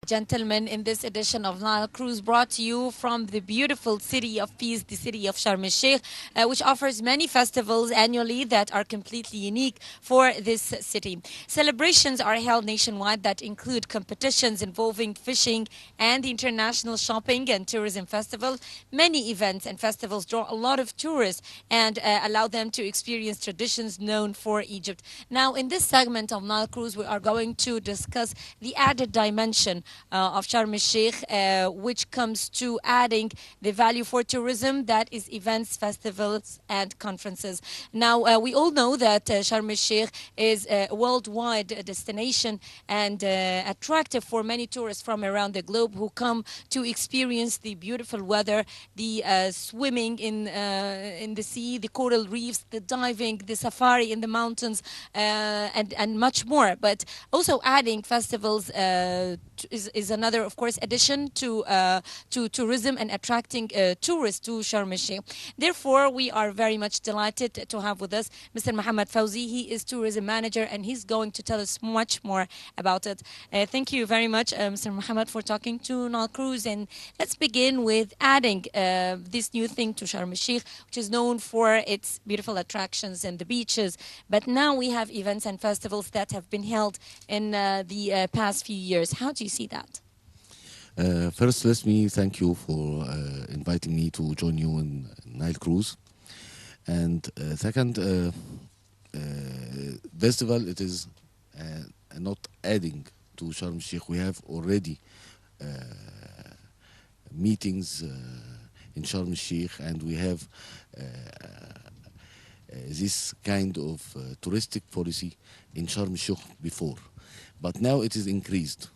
gentlemen, in this edition of Nile Cruise, brought to you from the beautiful city of peace, the city of Sharm el Sheikh, which offers many festivals annually that are completely unique for this city. Celebrations are held nationwide that include competitions involving fishing and the International Shopping and Tourism Festival. Many events and festivals draw a lot of tourists and allow them to experience traditions known for Egypt. Now, in this segment of Nile Cruise, we are going to discuss the added dimension of Sharm el Sheikh, which comes to adding the value for tourism, that is events, festivals, and conferences. Now, we all know that Sharm el Sheikh is a worldwide destination and attractive for many tourists from around the globe who come to experience the beautiful weather, the swimming in the sea, the coral reefs, the diving, the safari in the mountains, and much more. But also adding festivals is another, of course, addition to tourism and attracting tourists to Sharm el Sheikh. Therefore, we are very much delighted to have with us Mr. Mohamed Fawzy. He is tourism manager, and he's going to tell us much more about it. Thank you very much, Mr. Mohamed, for talking to Nile Cruise. And let's begin with adding this new thing to Sharm el Sheikh, which is known for its beautiful attractions and the beaches. But now we have events and festivals that have been held in the past few years. How do you see that? First, let me thank you for inviting me to join you in Nile Cruise. And second, festival, it is not adding to Sharm el Sheikh. We have already meetings in Sharm el Sheikh, and we have this kind of touristic policy in Sharm el Sheikh before, but now it is increased.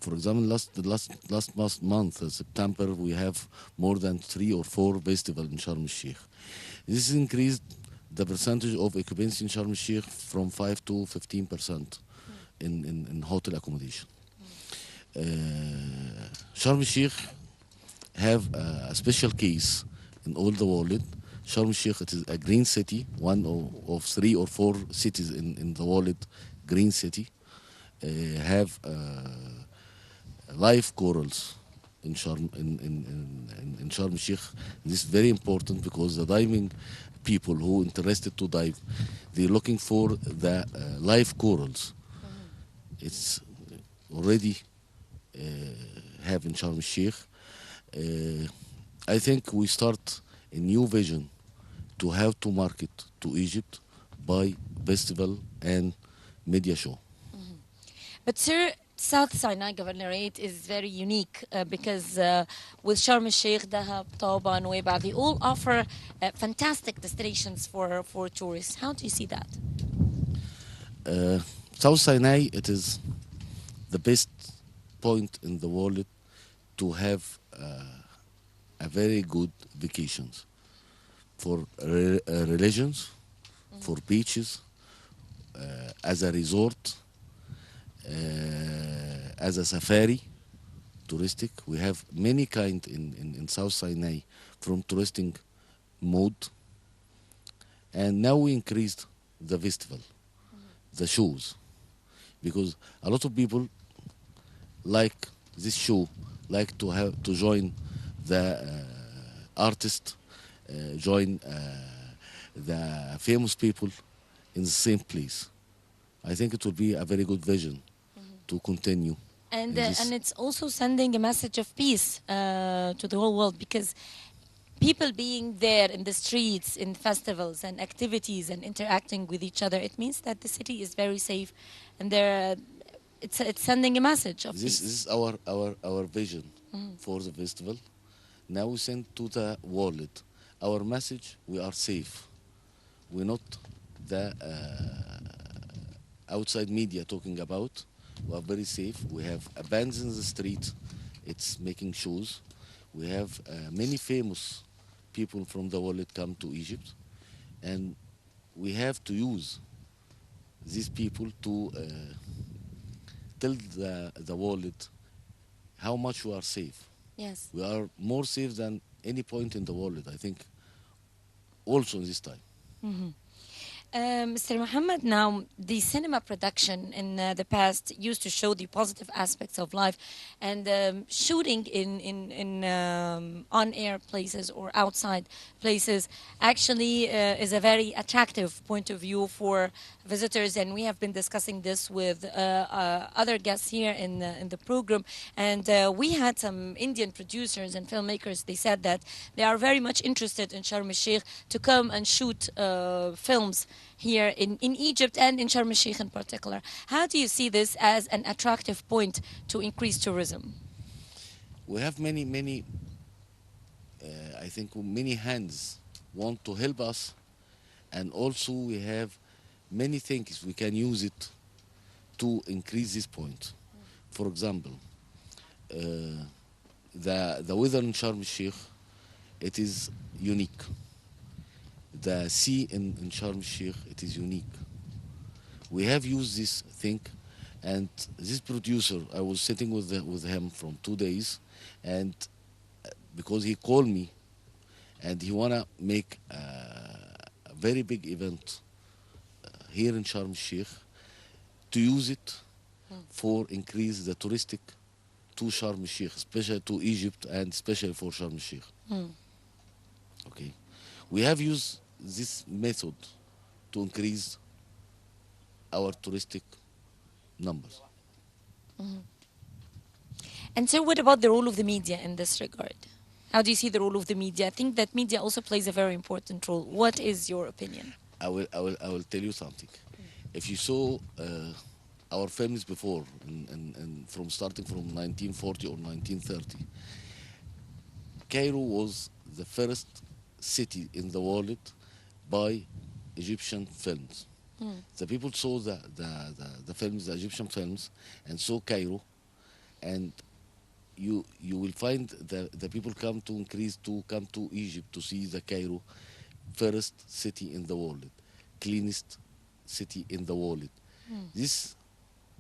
For example, last month, September, we have more than 3 or 4 festivals in Sharm el Sheikh. This increased the percentage of occupancy in Sharm el Sheikh from 5 to 15% in hotel accommodation. Sharm el Sheikh have a special case in all the world. Sharm el Sheikh, it is a green city, one of 3 or 4 cities in the world, green city. Have live corals in Sharm el Sheikh. This is very important because the diving people who interested to dive, they're looking for the live corals. It's already have in Sharm el Sheikh. I think we start a new vision to have to market to Egypt by festival and media show. But sir, South Sinai Governorate is very unique because with Sharm el Sheikh, Dahab, Tauba, Nuweiba, they all offer fantastic destinations for tourists. How do you see that? South Sinai, it is the best point in the world to have a very good vacations for religions, for beaches, as a resort, as a safari, touristic. We have many kind in South Sinai from touristing mode. And now we increased the festival, the shows, because a lot of people like this show, like to join the artist, join the famous people in the same place. I think it will be a very good vision to continue. And it's also sending a message of peace to the whole world, because people being there in the streets, in festivals and activities and interacting with each other, it means that the city is very safe, and it's sending a message of peace. This is our vision for the festival. Now we send to the world our message: we are safe. We're not the outside media talking about. We are very safe. We have bands in the street. It's making shows. We have many famous people from the world come to Egypt, and we have to use these people to tell the world how much we are safe. Yes. We are more safe than any point in the world, I think, also in this time. Mr. Mohammed, now the cinema production in the past used to show the positive aspects of life, and shooting in on-air places or outside places actually is a very attractive point of view for visitors. And we have been discussing this with other guests here in the program, and we had some Indian producers and filmmakers. They said that they are very much interested in Sharm el-Sheikh to come and shoot films here in Egypt and in Sharm el-Sheikh in particular. How do you see this as an attractive point to increase tourism? We have many, I think many hands want to help us, and also we have many things we can use it to increase this point. For example, the weather in Sharm el-Sheikh, it is unique. The sea in Sharm el-Sheikh, it is unique. We have used this thing, and this producer, I was sitting with him from 2 days, and because he called me, and he wanna make a very big event here in Sharm el-Sheikh to use it for increase the touristic to Sharm el-Sheikh, especially to Egypt and especially for Sharm el-Sheikh. Okay, we have used this method to increase our touristic numbers. And so, what about the role of the media in this regard? How do you see the role of the media? I think that media also plays a very important role. What is your opinion? I will tell you something. If you saw our films before, and from starting from 1940 or 1930, Cairo was the first city in the world by Egyptian films. The people saw the films, the Egyptian films, and saw Cairo, and you will find the people come to Egypt to see the Cairo, first city in the world, cleanest city in the world. This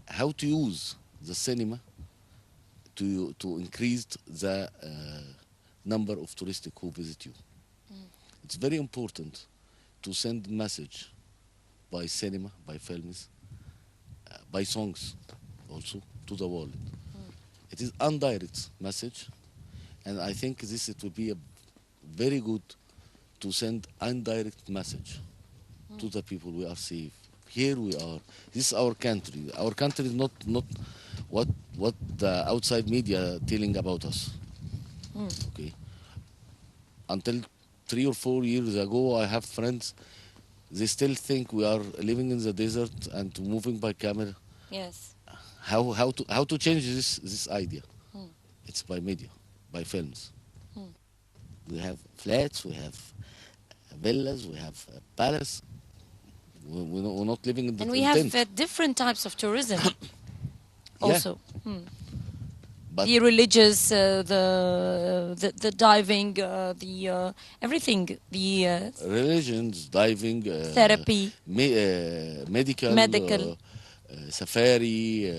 how to use the cinema to increase the number of tourists who visit you. It's very important to send message by cinema, by films, by songs also to the world. It is indirect message, and I think this it will be a very good to send indirect message to the people. We are safe. Here we are. This is our country. Our country is not what the outside media telling about us. Okay. Until 3 or 4 years ago, I have friends. They still think we are living in the desert and moving by camera. Yes. How to change this idea? It's by media, by films. We have flats, we have villas, we have a palace. We're not living in the And we in have tent. different types of tourism Yeah, also. but The religious, the diving, the everything, the religions, diving, therapy, medical, medical. safari,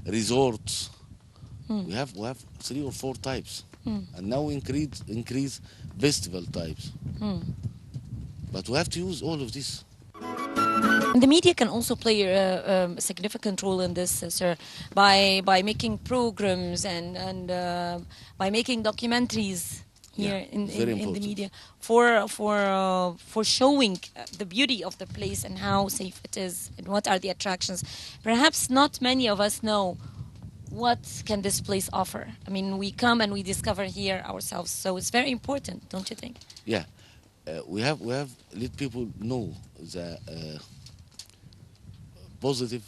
resorts. We have 3 or 4 types, and now we increase festival types. But we have to use all of this. And the media can also play a significant role in this, sir, by making programs and by making documentaries here Yeah, in, it's very in, in the important. media for showing the beauty of the place and how safe it is and what are the attractions. Perhaps not many of us know what can this place offer. I mean, we come and we discover here ourselves, so it's very important, don't you think? Yeah, we have let people know the positive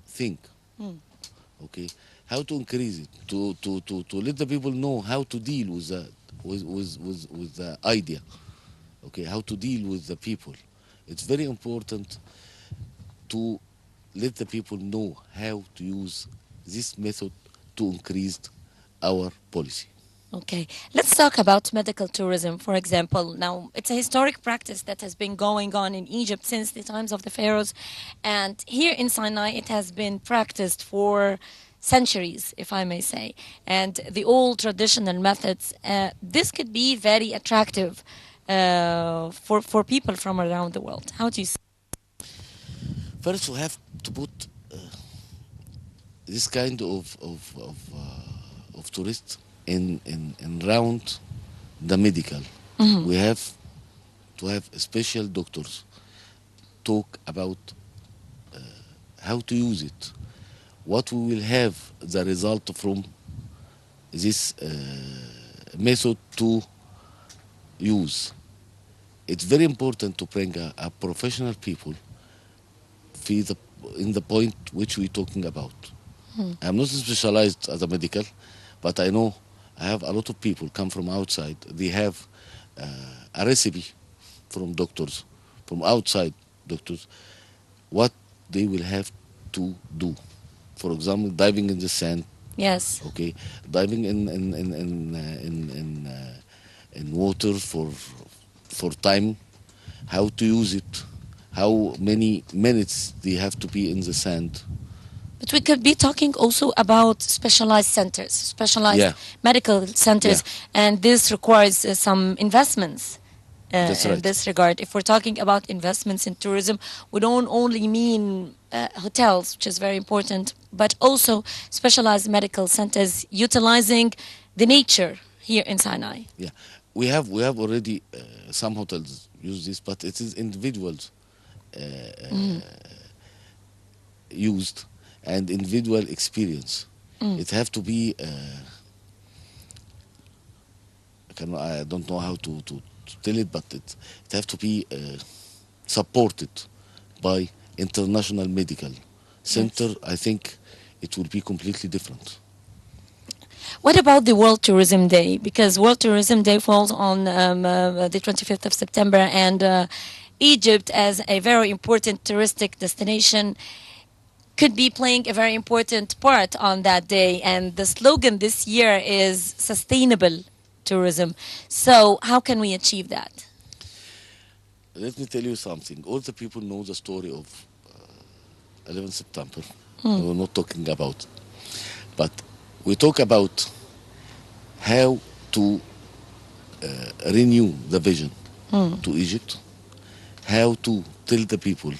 thing. Okay, how to increase it to let the people know how to deal with the idea. Okay, how to deal with the people. It's very important to let the people know how to use this method to increase our policy. Okay, let's talk about medical tourism, for example. Now, it's a historic practice that has been going on in Egypt since the times of the pharaohs. And here in Sinai, it has been practiced for centuries, if I may say. And the old traditional methods, this could be very attractive for people from around the world? How do you see? First, we have to put this kind of tourists in round the medical. We have to have special doctors talk about how to use it, what we will have the result from this method to use. It's very important to bring a professional people في the, in the point which we're talking about. I'm not specialized as a medical, but I know I have a lot of people come from outside. They have a recipe from doctors, from outside doctors, what they will have to do. For example, diving in the sand, Yes. okay, diving in water for time, how to use it, how many minutes they have to be in the sand. But we could be talking also about specialized centers, specialized Yeah. medical centers, and this requires some investments. That's In right. this regard, if we're talking about investments in tourism, we don't only mean hotels, which is very important, but also specialized medical centers utilizing the nature here in Sinai. Yeah, we have already some hotels use this, but it is individuals used and individual experience. It have to be. I don't know how to tell it, but it have to be supported by international medical center. Yes. I think it will be completely different. What about the World Tourism Day? Because World Tourism Day falls on the 25th of September, and Egypt, as a very important touristic destination, could be playing a very important part on that day. And the slogan this year is sustainable tourism. So, how can we achieve that? Let me tell you something. All the people know the story of 11 September. We're not talking about, but we talk about how to renew the vision to Egypt, how to tell the people.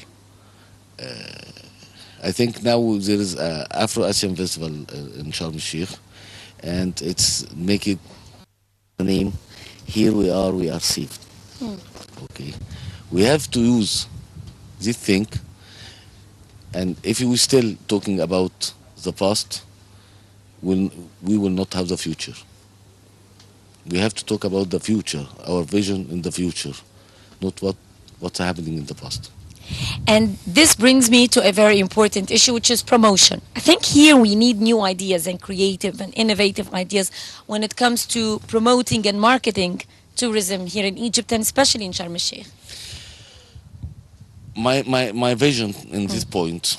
I think now there is a Afro-Asian festival in Sharm el-Sheikh, and it's making the name, here we are safe. Okay, we have to use this thing, and if we still talking about the past, we will not have the future. We have to talk about the future, our vision in the future, not what's happening in the past. And this brings me to a very important issue, which is promotion. I think here we need new ideas and creative and innovative ideas when it comes to promoting and marketing tourism here in Egypt, and especially in Sharm el-Sheikh. My vision in this point,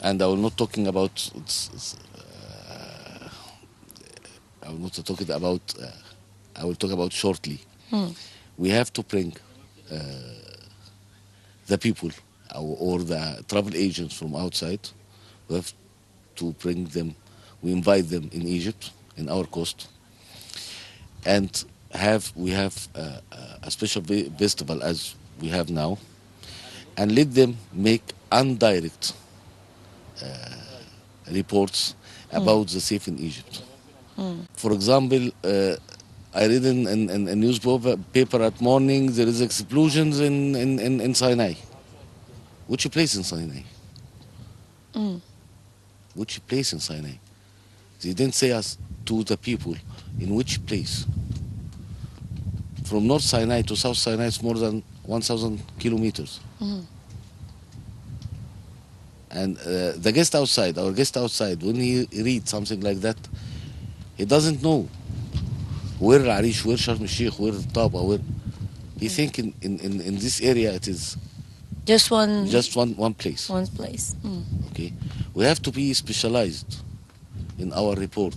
and I will not talking about I will not talk about I will talk about shortly. We have to bring the people or the travel agents from outside. We have to bring them. We invite them in Egypt in our coast, and we have a special festival as we have now, and let them make indirect reports about the safe in Egypt. For example, I read in a newspaper at morning there is explosions in Sinai. Which place in Sinai? Which place in Sinai? They didn't say us to the people in which place. From North Sinai to South Sinai is more than 1,000 kilometers. And the guest outside, our guest outside, when he reads something like that, he doesn't know where Arish, where Sharm el-Sheikh, where Taba, where. He think in this area it is Just one, just one place. one place. Okay, we have to be specialized in our report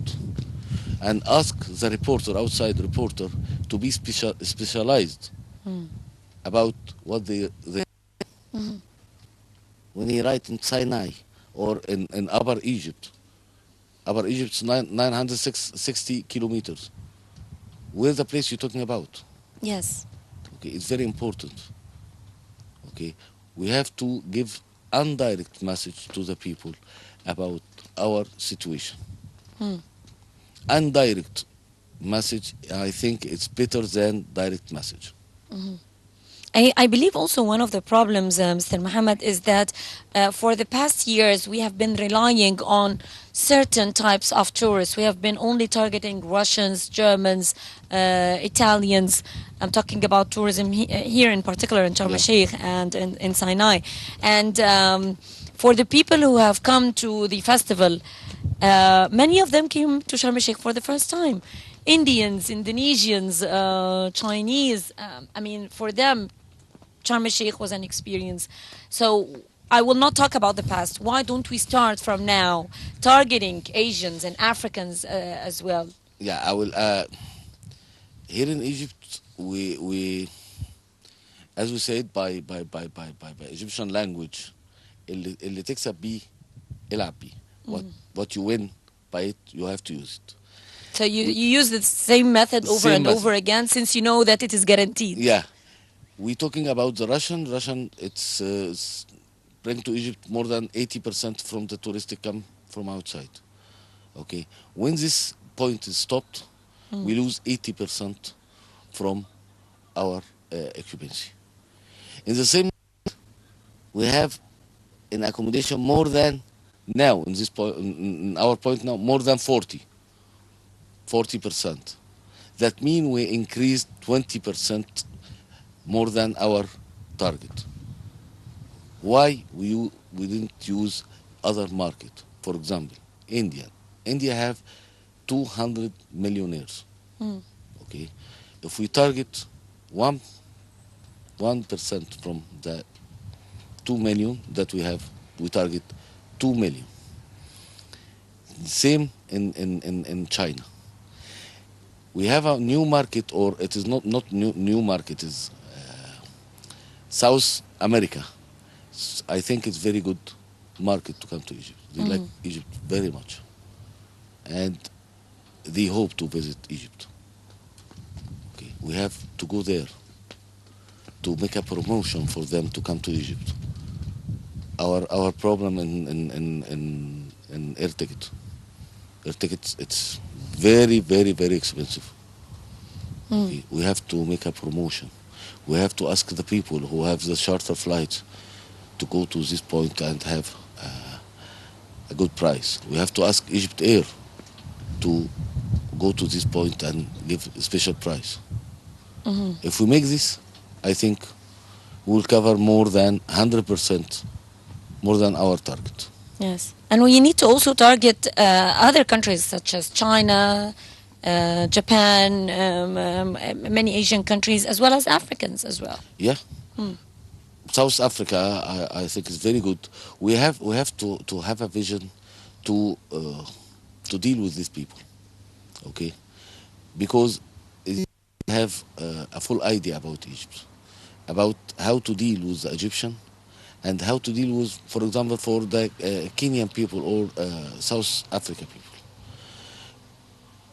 and ask the reporter, outside reporter, to be specialized about what they when he write in Sinai or in Upper Egypt. Upper Egypt's 960 kilometers. Where's the place you're talking about? Yes. Okay, it's very important. Okay, we have to give indirect message to the people about our situation. Hmm. Indirect message, I think it's better than direct message. I believe also one of the problems, Mr. Mohammed, is that for the past years we have been relying on certain types of tourists. We have been only targeting Russians, Germans, Italians. I'm talking about tourism here in particular in Sharm Yeah. el-Sheikh and in Sinai. And for the people who have come to the festival, many of them came to Sharm el-Sheikh for the first time. Indians, Indonesians, Chinese. I mean, for them, Sharm el-Sheikh was an experience. So I will not talk about the past. Why don't we start from now, targeting Asians and Africans as well? Yeah, I will. Here in Egypt, we as we said by Egyptian language, اللي تكسب بيه العب بيه. What you win by it, you have to use it. So you use the same method over Same and over method. again since you know that it is guaranteed. Yeah, we talking about the Russian. Russian, it's bring to Egypt more than 80% from the touristic come from outside. Okay, when this point is stopped, we lose 80% from our occupancy. In the same, we have in accommodation more than now in this point in our point now more than 40%. That means we increased 20% more than our target. Why we didn't use other market? For example, India. India have 200 millionaires. Okay, if we target 1% from the 2 million that we have, we target 2 million. Same in China. We have a new market, or it is not new market, is South America. I think it's very good market to come to Egypt. They like Egypt very much, and they hope to visit Egypt. Okay, we have to go there to make a promotion for them to come to Egypt. Our problem in air ticket. Air tickets, it's very expensive. Okay, we have to make a promotion. We have to ask the people who have the charter flights to go to this point and have a good price. We have to ask Egypt Air to go to this point and give a special price. If we make this, I think we will cover more than 100%, more than our target. Yes. And we need to also target other countries such as China, Japan, many Asian countries, as well as Africans as well. Yeah. South Africa, I think is very good. We have to have a vision to deal with these people, okay? Because we have a full idea about Egypt, about how to deal with the Egyptian, and how to deal with, for example, for the Kenyan people or South Africa people.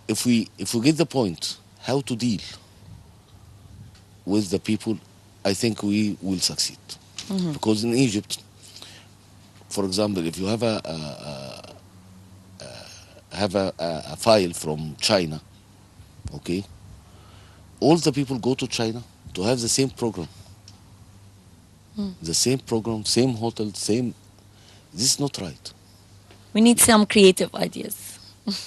If we get the point how to deal with the people, I think we will succeed. Because in Egypt, for example, if you have a file from China, okay, all the people go to China to have the same program. The same program, same hotel, same. This is not right. We need some creative ideas.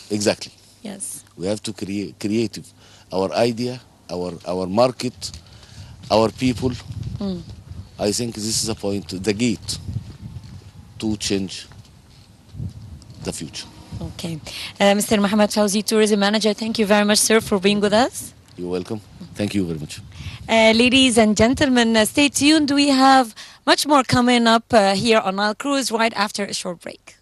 Exactly. Yes. We have to create creative. Our idea, our market, our people. I think this is a point, the gate to change the future. Okay. Mr. Mohamed Fawzy, Tourism Manager, thank you very much, sir, for being with us. You're welcome. Thank you very much. Ladies and gentlemen, stay tuned. We have much more coming up here on Nile Cruise right after a short break.